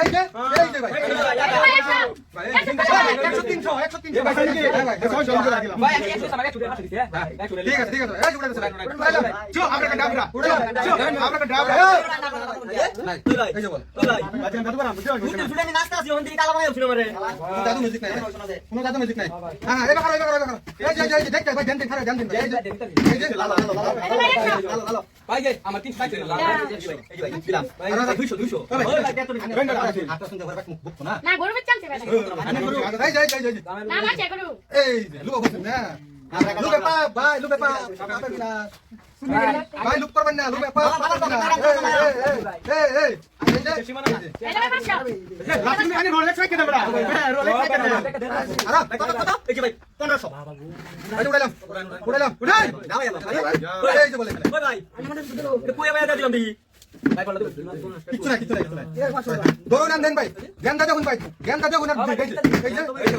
এই যে ভাই ভাই 100 300 ভাই ঠিক আছে এই উড়ে গেছে চো আমরা কা ডাবরা উড়ে আমরা কা ডাবরা নাই এই যে বল বাজে দাদু বারা বুঝছো শুনে আমি নাস্তা আছি ওখান থেকে কালা বানাই শুনে মারে দাদু মিউজিক নাই কোনো দাদু মিউজিক নাই হ্যাঁ এই বাকার এই দেখ ভাই ধ্যান দিন খারাপ ধ্যান দিন এই যে লালা ভাই গে আমার 300 টাকা দিলাম এই ভাই দিলাম ভাই 200 ওই ভাই কত দিন হাতটা শুনতে ঘরে মুখ বকতো না না গরু চলছে ভাই এই না মাছে গরু এই লুক বলছেন না লুকে পা ভাই লুকে পা ভাই লুক করবেন না লুকে পা এই এটা ভাই মাছ লাস্ট আমি রোলেক্স রাখতে দেবড়া রোলেক্স রাখতে দেবড়া আরে কত এই যে ভাই 1500 এই উড়াইলাম উড়াই দাও এই যে বলে ওই ভাই কই ভাই দিলাম দি ভাই বল কিছু না ধরুন দেন ভাই জ্ঞান দাদা ভাই জ্ঞান দাদা হুন এই যে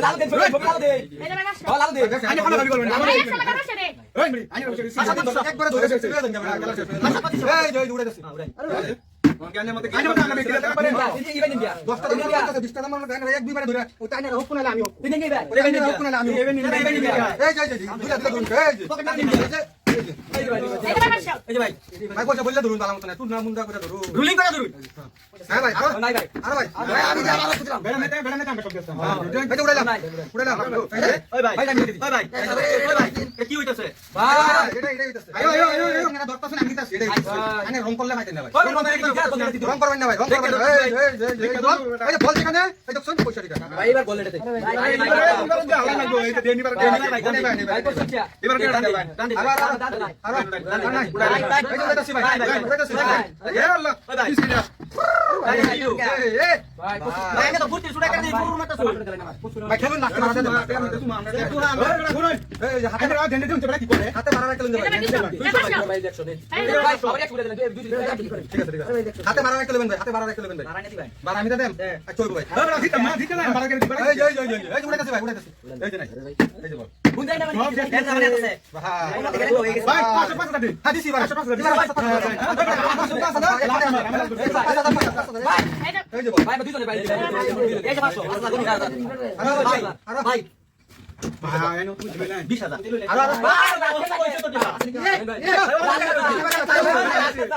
লাল দে লাল দে এটা ভাই মাছ লাল দে আমি ভালো ভাবি বলবেন ভাই একশো টাকা রয়েছে রে এই মিনি আমি একবারে ধরে গেছে এই যে উড়ে যাচ্ছে জ্ঞানের মধ্যে জ্ঞানের মধ্যে আমি দিতে পারেন 10টা 20টা দাম আমরা এক দুইবারে ধরে ও তাই না হোক কোনালে আমি হোক দিন গে ভাই হোক কোনালে আমি এই যে দুলা ধরুন এই যে এটা ভাই মাছ এই যে ভাই ভাই বললে ধরুন বালা মত না তুই না মুন্ডা করে ধরুন রুলিং করে ধরুন হ্যাঁ ভাই নাই ভাই আরে ভাই আমি আবার খুঁজলাম বেড়া নেতা আমরা সব দিতাম এই যে উড়াইলাম ওই ভাই ভাই ওই ভাই ওই ভাই কি হইতাছে ভাই এটা হইতাছে আয়ো না ধরতাছ না আমি দিতাছি এটা আনে রং করলে মাইতে না ভাই রং করবেন না ভাই রং করবেন এই যে বল যেখানে এই দেখছেন পয়সা দিকা ভাই এবার বল এটাতে ভাই কত চাচা এবার কে ডান ভাই আরে এই যে উড়াইতাছি ভাই উড়াইতাছি ভাই এ আল্লাহ বিসমিল্লাহ ভাই আইও এই ভাই ভাই আমি তো ফুটে ছুড়ে করে দিই পুরো মাথা ছুড়ে ভাই খেলুন না মারা দেন এই যে হাতে মারা দেন দেন তোরা কি করে হাতে মারা রাখলেন ভাই ভাই 100 দেন ভাই সবাই এক ছুড়ে দিলেন ঠিক আছে হাতে মারা রাখলেন ভাই হাতে মারা রাখলেন ভাই মারা নেতি ভাই বারা আমি দেন চলবো ভাই দিতে না মারা করে দিবা এই যে উড়াইতাছি ভাই উড়াইতাছি এই যে নাই এই যে বল বুঝ যায় না মানে দেন না মানে আছে ভাই 500 টাকা দিন হাদিসি ভাই 500 টাকা ভাই এই যে বল ভাই দুজনে ভাই এই যে 500 আল্লাহ গুনি হাজার ভাই ভাই ভাই এনো তুই দিবেন 20000 আরে ভাই কইছে তো দিবা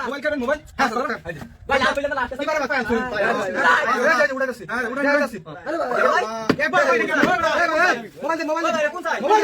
মোবাইল করেন মোবাইল হ্যাঁ সরকার ভাই না পেলে না আসতে এবারে ভাই আসুন এই উড়াইতাছি হ্যাঁ উড়াইতাছি একবার কই দিন মোবাইল মোবাইল কোন সাইড মোবাইল